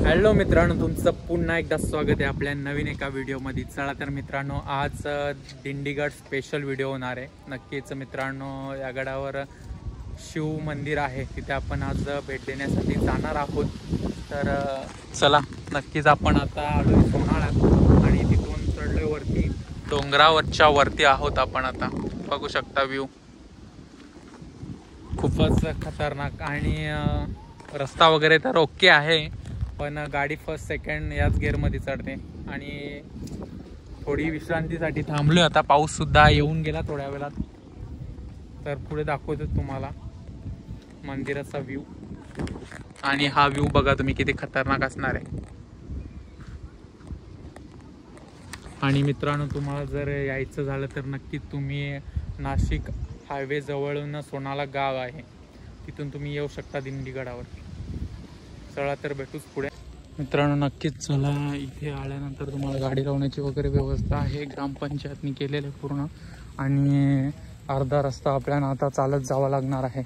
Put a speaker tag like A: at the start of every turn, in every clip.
A: Hello मित्रांनो, तुमचं पुन्हा एकदा स्वागत आहे आपल्या नवीन एका व्हिडिओमध्ये। चला तर मित्रांनो, आज दिंडीगड स्पेशल व्हिडिओ होणार आहे। नक्कीच मित्रांनो, या गडावर शिव मंदिर आहे, तिथे आपण आज भेट देण्यासाठी जाणार आहोत। तर चला, नक्कीच आपण आता आलोय सोनाळ्यात आणि तिथून चढलोय वरती, डोंगरावरच्या वरती आहोत आपण आता। बघू शकता व्ह्यू खूपच खतरनाक आणि रस्ता वगैरे तर ओके आहे, पण गाडी फर्स्ट सेकंड याच गिअरमध्ये चढते आणि थोडी विश्रांतीसाठी थांबलो आता। पाऊससुद्धा येऊन गेला थोड्या वेळात, तर पुढे दाखवतो तुम्हाला मंदिराचा व्ह्यू। आणि हा व्ह्यू बघा तुम्ही किती खतरनाक असणार आहे। आणि मित्रांनो, तुम्हाला जर यायचं झालं तर नक्कीच तुम्ही नाशिक हायवे जवळून सोनाळा गाव आहे, तिथून तुम्ही येऊ शकता दिंडीगडावर। चला तर भेटूच पुढे मित्रांनो। नक्कीच चला, इथे आल्यानंतर तुम्हाला गाडी लावण्याची वगैरे व्यवस्था आहे, ग्रामपंचायतनी केलेलं आहे पूर्ण। आणि अर्धा रस्ता आपल्याला आता चालत जावं लागणार आहे।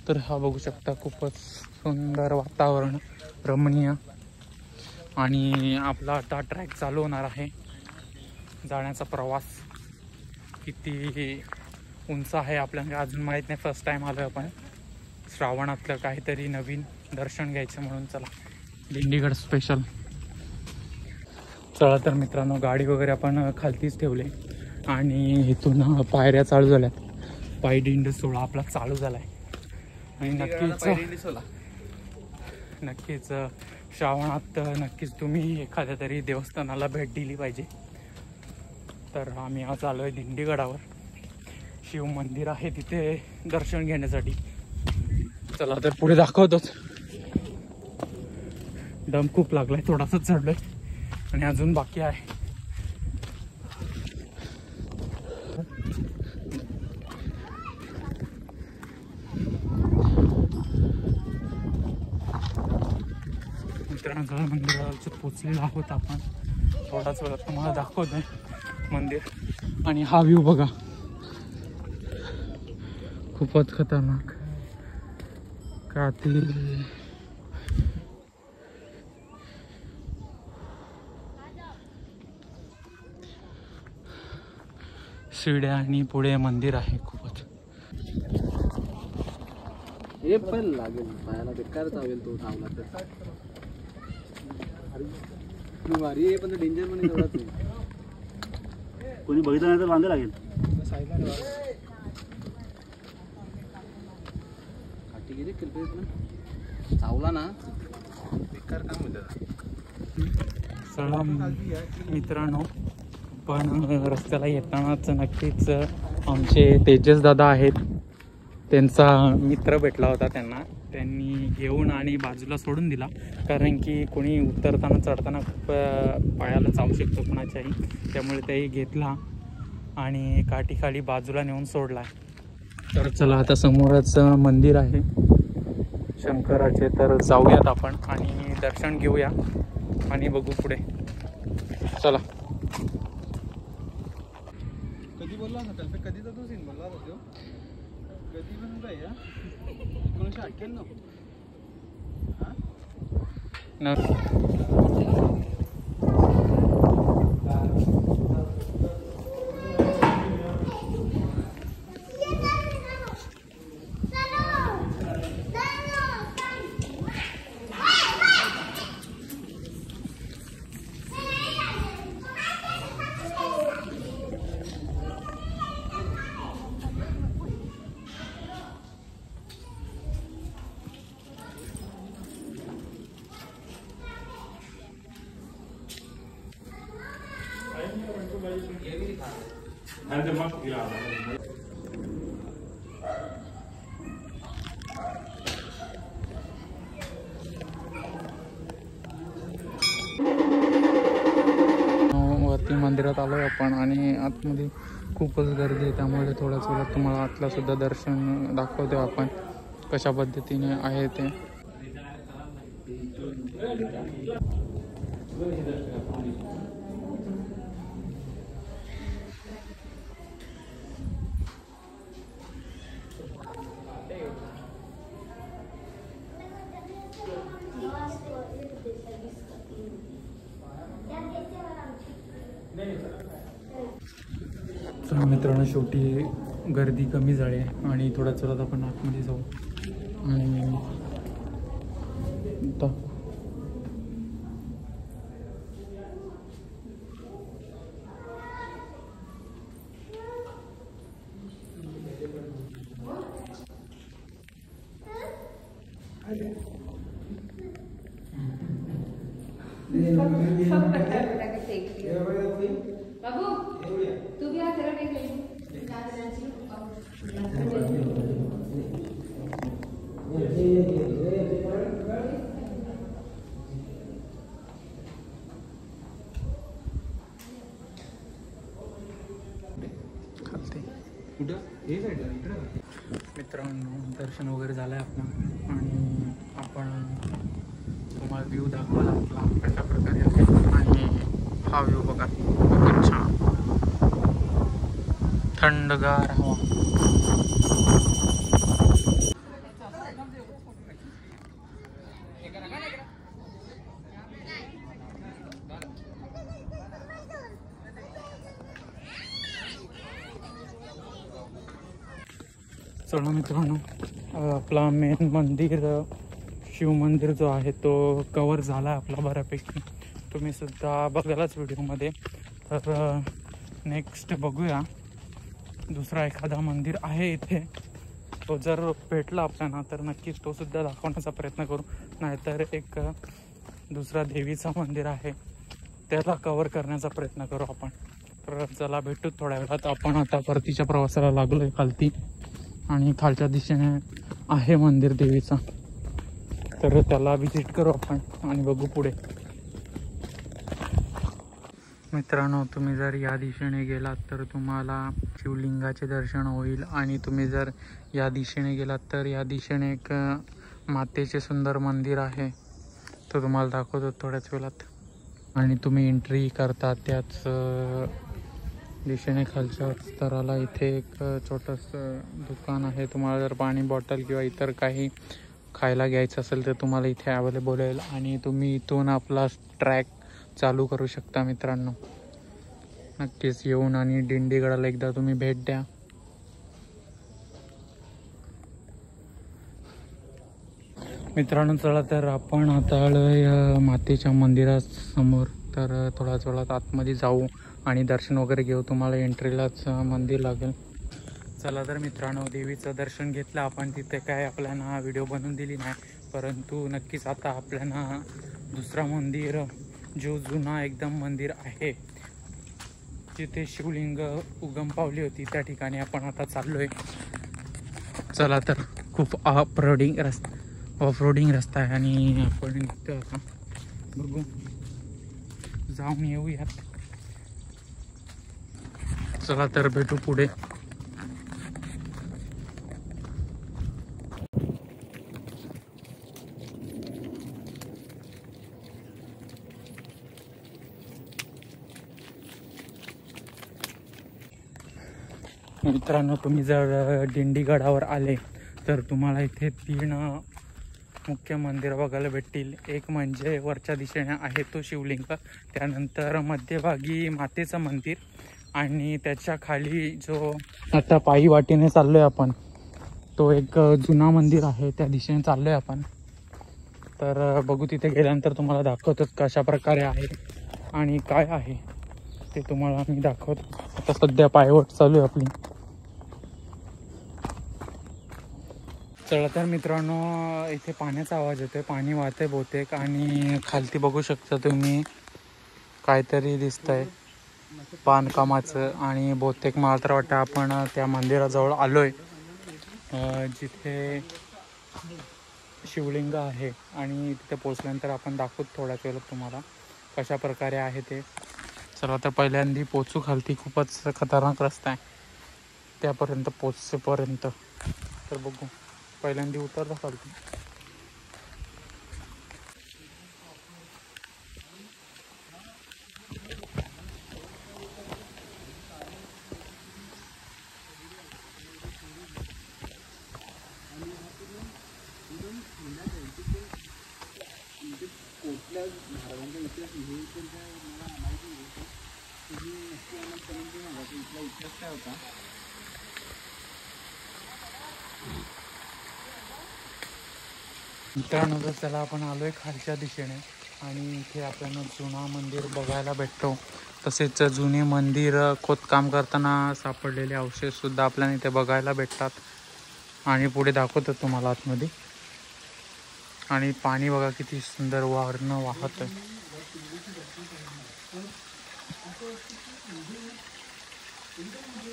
A: तर हा बघू शकता, खूपच सुंदर वातावरण, रमणीय। आणि आपला आता ट्रॅक चालू होणार आहे, जाण्याचा प्रवास। किती उंच आहे आपल्याला अजून माहीत नाही, फर्स्ट टाइम आलो आपण श्रावणातलं काहीतरी नवीन दर्शन घ्यायचं म्हणून। चला, दिंडीगड स्पेशल। चला तर मित्रांनो, गाडी वगैरे आपण खालतीच ठेवले आणि इथून पायऱ्या चालू झाल्यात। पायी दिंडी सोहळा आपला चालू झालाय आणि नक्कीच श्रावणात नक्कीच तुम्ही एखाद्या तरी देवस्थानाला भेट दिली पाहिजे। तर आम्ही आज आलो आहे दिंडीगडावर, शिव मंदिर आहे तिथे दर्शन घेण्यासाठी। चला तर पुढे दाखवतोच। दम खूप लागलाय, थोडासा चढलोय आणि अजून बाकी आहे। मित्रांनो, मंदिरावर पोचलेलो आहोत आपण, थोडाच वेळात तुम्हाला दाखवतोय मंदिर। आणि हा व्ह्यू बघा, खूपच खतरनाक। कातील शिड्या आणि पुढे मंदिर आहे खूपच।
B: हे पण लागेल पायाला, बेकार चावेल तो धावला तर। भारी पण डेंजर पण एवढाच आहे, कोणी बघितलं नाही तर बांधा लागेल। काठी गेली किल्पे चावला ना, बेकार काम होतं।
A: चला मित्रांनो, पण रस्त्याला येतानाच नक्कीच आमचे तेजस दादा आहेत, त्यांचा मित्र भेटला होता, त्यांनी घेऊन आणि बाजूला सोडून दिला, कारण की कोणी उतरताना चढताना खूप पायाला चावू शकतो कोणाच्याही, त्यामुळे तेही घेतला आणि काठीखाली बाजूला नेऊन सोडला। तर चला, आता समोरच मंदिर आहे शंकराचे, तर जाऊयात आपण आणि दर्शन घेऊया आणि बघू पुढे। चला।
B: कधी बोलला ना त्याला, कधी जातो सीन बोलला होता तो, कधी पण काय या 1998
A: ना। वरती मंदिरात आलोय आपण आणि आतमध्ये खूपच गर्दी आहे, त्यामुळे थोड्याच वेळात तुम्हाला आतला सुद्धा दर्शन दाखवतो आपण, कशा पद्धतीने आहे ते। मित्रांनो शेवटी गर्दी कमी झाली आणि थोड्या चलत आपण आतमध्ये जाऊ आणि
C: बाबू तू भी आ तेरा नहीं
A: खालते
B: कुठं हे साईडला इकडं
A: मित्रांनो दर्शन वगैरे झालं आहे आपलं आणि आपण तुम्हाला व्ह्यू दाखवला आपला कशा प्रकारे आहे आणि हा व्ह्यू बघा खूप छान थंडगार हवा. चला मित्रांनो आपला मेन मंदिर शिव मंदिर जो आहे तो कवर झाला आपला बऱ्यापैकी. तुम्ही सुद्धा बघालाच व्हिडिओमध्ये. तर नेक्स्ट बघूया दुसरा एखादा मंदिर आहे इथे. तो जर भेटला आपल्याला तर नक्कीच तो सुद्धा दाखवण्याचा प्रयत्न करू. नाहीतर एक दुसरा देवीचा मंदिर आहे त्याला कवर करण्याचा प्रयत्न करू आपण. तर चला भेटू थोड्या वेळात. आपण आता परतीच्या प्रवासाला लागलो आहे खालती आणि खालच्या दिशेने आहे मंदिर देवीचा. तर त्याला व्हिजिट करू आपण आणि बघू पुढे. मित्रांनो तुम्ही जर या दिशेने गेलात तर तुम्हाला शिवलिंगाचे दर्शन होईल आणि तुम्ही जर या दिशेने गेलात तर या दिशेने एक मातेचे सुंदर मंदिर आहे. तो तुम्हाला दाखवतो थोड्याच वेळात. आणि तुम्ही एंट्री करता त्याच दिशेने खालच्या स्तराला इथे एक छोटंसं दुकान आहे. तुम्हाला जर पाणी बॉटल किंवा इतर काही खायला घ्यायचं असेल तर तुम्हाला इथे अवेलेबल होईल आणि तुम्ही इथून आपला ट्रॅक चालू करू शकता. मित्रांनो नक्कीच येऊन आणि दिंडीगडाला एकदा तुम्ही भेट द्या. मित्रांनो चला तर आपण आता आलोय मातेच्या मंदिरासमोर. तर थोड्याच वेळात आतमध्ये जाऊ आणि दर्शन वगैरे घेऊ. तुम्हाला एंट्रीलाच मंदिर लागेल. चला तर मित्रांनो देवीचं दर्शन घेतलं आपण. तिथे काय आपल्याला व्हिडिओ बनवून दिली नाही परंतु नक्कीच आता आपल्याला दुसरा मंदिर जो जुना एकदम मंदिर आहे जिथे शिवलिंग उगम पावली होती त्या ठिकाणी आपण आता चाललोय. चला तर खूप ऑफ रोडिंग रस्ता आहे आणि आपण निघतो आता. बघू जाऊन येऊयात. चला तर भेटू पुढे. मित्रांनो तुम्ही जर दिंडीगडावर आले तर तुम्हाला इथे 3 मुख्य मंदिर बघायला भेटतील. एक म्हणजे वरच्या दिशेने आहे तो शिवलिंग, त्यानंतर मध्यभागी मातेचं मंदिर आणि त्याच्या खाली जो आता पायी वाटेने चाललोय आपण तो एक जुना मंदिर आहे. त्या दिशेने चाललोय आपण. तर बघू तिथे गेल्यानंतर तुम्हाला दाखवतोच कशा प्रकारे आहे आणि काय आहे ते तुम्हाला मी दाखवतो. आता सध्या पायवाट चालू आहे आपली. चला तर मित्रांनो इथे पाण्याचा आवाज येतोय. पाणी वाहतंय बहुतेक आणि खालती बघू शकता तुम्ही काहीतरी दिसतंय बांधकामाचं. आणि बहुतेक मला तर वाटतं आपण त्या मंदिराजवळ आलोय जिथे शिवलिंग आहे आणि तिथे पोचल्यानंतर आपण दाखवू थोड्याच वेळात तुम्हाला कशा प्रकारे आहे ते. चला तर पहिल्यांदा पोचू खालती. खूपच खतरनाक रस्ता आहे त्यापर्यंत पोचेपर्यंत. तर बघू पहिल्यांदा उतरता खालती.
B: तुझी नक्की आम्हाला करून दे मला की इथला इतिहास काय होता.
A: मित्रांनो तर त्याला आपण आलोय खालच्या दिशेने आणि इथे आपल्याला जुना मंदिर बघायला भेटतो. तसेच जुने मंदिर खोदकाम करताना सापडलेले अवशेष सुद्धा आपल्याला इथे बघायला भेटतात. आणि पुढे दाखवतो तुम्हाला आतमध्ये. आणि पाणी बघा किती सुंदर वाहनं वाहत आहे.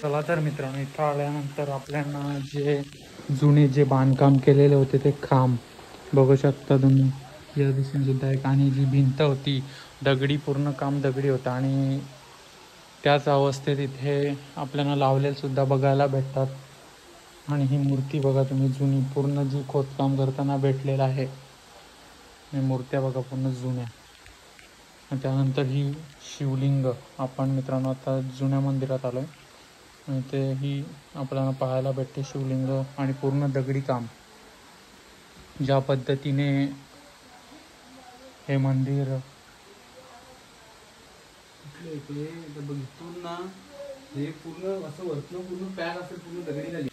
A: चला तर मित्रांनो इथं आल्यानंतर आपल्याला जे जुने जे बांधकाम केलेले होते ते खांब बघू शकता तुम्ही. या दिशेने सुद्धा एक आणि जी भिंत होती दगडी, पूर्ण काम दगडी होतं आणि त्याच अवस्थेत इथे आपल्याला लावलेलं सुद्धा बघायला भेटतात. आणि ही मूर्ती बघा तुम्ही जुनी, पूर्ण जी खोदकाम करताना भेटलेलं आहे. ही मूर्त्या बघा पूर्ण जुन्या. आणि त्यानंतर ही शिवलिंग. आपण मित्रांनो आता जुन्या मंदिरात आलोय आणि ते ही आपल्याला पाहायला भेटते शिवलिंग आणि पूर्ण दगडी काम. ज्या पद्धतीने हे मंदिर
B: इथे बघितून ना हे पूर्ण असं वरनं पूर्ण पॅक असेल, पूर्ण दगडी झाली.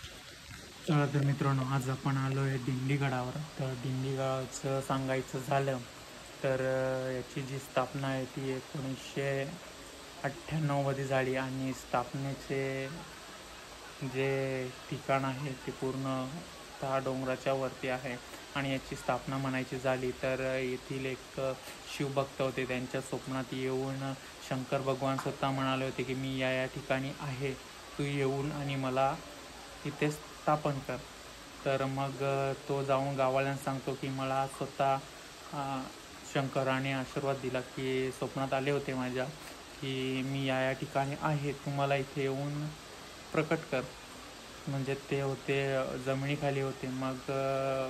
A: तर मित्रांनो आज आपण आलो आहे दिंडीगडावर. तर दिंडीगडाचं सांगायचं झालं तर याची जी स्थापना आहे ती 1998 मध्ये झाली आणि स्थापनेचे जे ठिकाण आहे ते पूर्ण त्या डोंगराच्या वरती आहे. आणि याची स्थापना म्हणायची झाली तर येथील एक शिवभक्त होते, त्यांच्या स्वप्नात येऊन शंकर भगवान स्वतः म्हणाले होते की मी या ठिकाणी आहे, तू येऊन आणि मला इथे स्थापन कर. तर मग तो जाऊन गावाल्यांना सांगतो की मला स्वतः शंकराने आशीर्वाद दिला की स्वप्नात आले होते माझ्या की मी या ठिकाणी आहे, तुम्हाला इथे येऊन प्रकट कर. म्हणजे ते होते जमिनीखाली होते. मग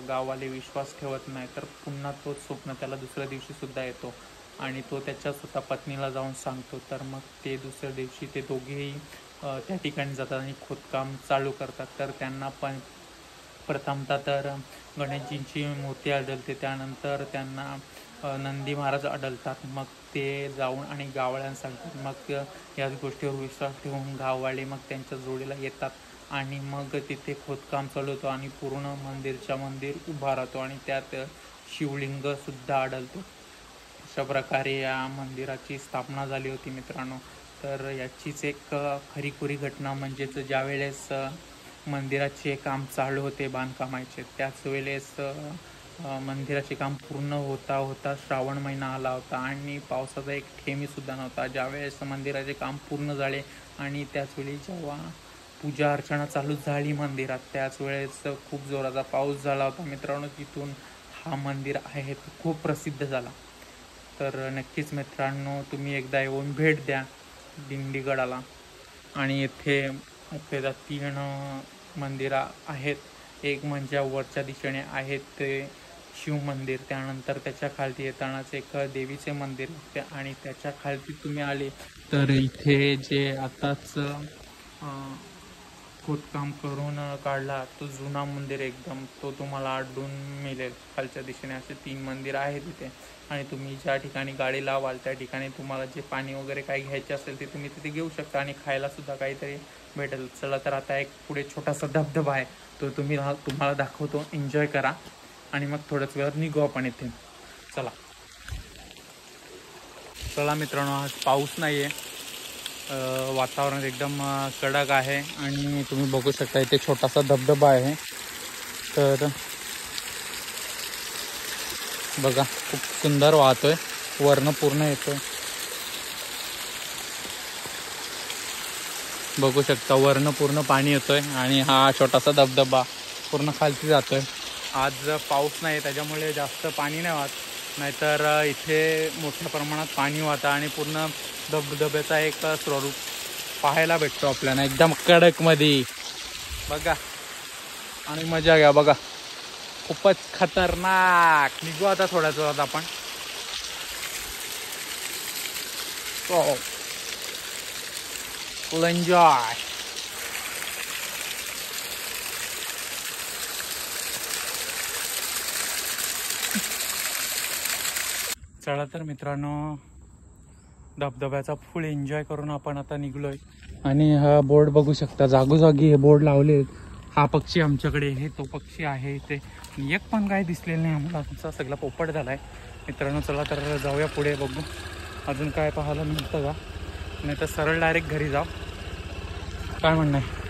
A: गाववाले विश्वास ठेवत नाही तर पुन्हा तोच स्वप्न त्याला दुसऱ्या दिवशी सुद्धा येतो आणि तो त्याच्या स्वतः पत्नीला जाऊन सांगतो. तर मग ते दुसऱ्या दिवशी ते दोघेही त्या ठिकाणी जातात आणि खोदकाम चालू करतात. तर त्यांना पण प्रथमतः तर गणेशजींची मूर्ती आढळते, त्यानंतर त्यांना नंदी महाराज आढळतात. मग ते जाऊन आणि गाववाल्यांना सांगतात. मग याच गोष्टीवर विश्वास ठेवून गाववाले मग त्यांच्या जोडीला येतात आणि मग तिथे खोदकाम चालू होतं आणि पूर्ण मंदिर उभा राहतो आणि त्यात शिवलिंग सुद्धा आढळतो. अशा प्रकारे या मंदिराची स्थापना झाली होती मित्रांनो. तर याचीच एक खरीखुरी घटना म्हणजेच ज्या वेळेस मंदिराचे काम चालू होते बांधकामाचे, त्याच वेळेस मंदिराचे काम पूर्ण होता श्रावण महिना आला होता आणि पावसाचा एक थेंबसुद्धा नव्हता. ज्यावेळेस मंदिराचे काम पूर्ण झाले आणि त्याचवेळी जेव्हा पूजा अर्चना चालू झाली मंदिरात, त्याच वेळेस खूप जोराचा पाऊस झाला होता मित्रांनो. तिथून हा मंदिर आहे तो खूप प्रसिद्ध झाला. तर नक्कीच मित्रांनो तुम्ही एकदा येऊन भेट द्या दिंडीगडाला. आणि येथे मुख्यतः 3 मंदिरं आहेत. एक म्हणजे वरच्या दिशेने आहेत ते शिव मंदिर, त्यानंतर त्याच्या खालती येतानाच एक देवीचे मंदिर आणि त्याच्या खालती तुम्ही आले तर इथे जे आताच खोदकाम करून काढला तो जुना मंदिर एकदम, तो तुम्हाला आढळून मिळेल. खालच्या दिशेने असे 3 मंदिर आहेत तिथे. आणि तुम्ही ज्या ठिकाणी गाडी लावाल त्या ठिकाणी तुम्हाला जे पाणी वगैरे काही घ्यायचे असेल ते तुम्ही तिथे घेऊ शकता आणि खायला सुद्धा काहीतरी भेटेल. चला तर आता एक पुढे छोटासा धबधबा आहे तो तुम्हाला दाखवतो. एन्जॉय करा आणि मग थोड्याच वेळात निघू आपण इथे. चला मित्रांनो आज पाऊस नाही आहे, वातावरण एकदम कडक आहे आणि तुम्ही बघू शकता इथे छोटासा धबधबा आहे. तर बघा खूप सुंदर वाहतोय, वर्ण पूर्ण येतोय. बघू शकता वर्ण पूर्ण पाणी येतोय आणि हा छोटासा धबधबा पूर्ण खालती जातोय. आज पाऊस नाही त्याच्यामुळे जास्त पाणी नाही वाहत, नाहीतर इथे मोठ्या प्रमाणात पाणी वाहतं आणि पूर्ण धबधब्याचा एक स्वरूप पाहायला भेटतो आपल्याला एकदम कडकमध्ये. बघा आणि मजा घ्या. बघा खूपच खतरनाक. निघू आता थोड्याच वेळात आपण. फुल एन्जॉय. चला तर मित्रांनो धबधब्याचा फुल एन्जॉय करून आपण आता निघलोय. आणि हा बोर्ड बघू शकता, जागोजागी हे बोर्ड लावले. हा पक्षी आमच्याकडे आहे, तो पक्षी आहे इथे. एक पण काय दिसलेलं नाही आम्हाला, आमचा सगळा पोपट झालाय. मित्रांनो चला तर जाऊया पुढे, बघू अजून काय पाहायला मिळतं का, नाही तर सरळ डायरेक्ट घरी जाऊ. काय म्हणणं आहे?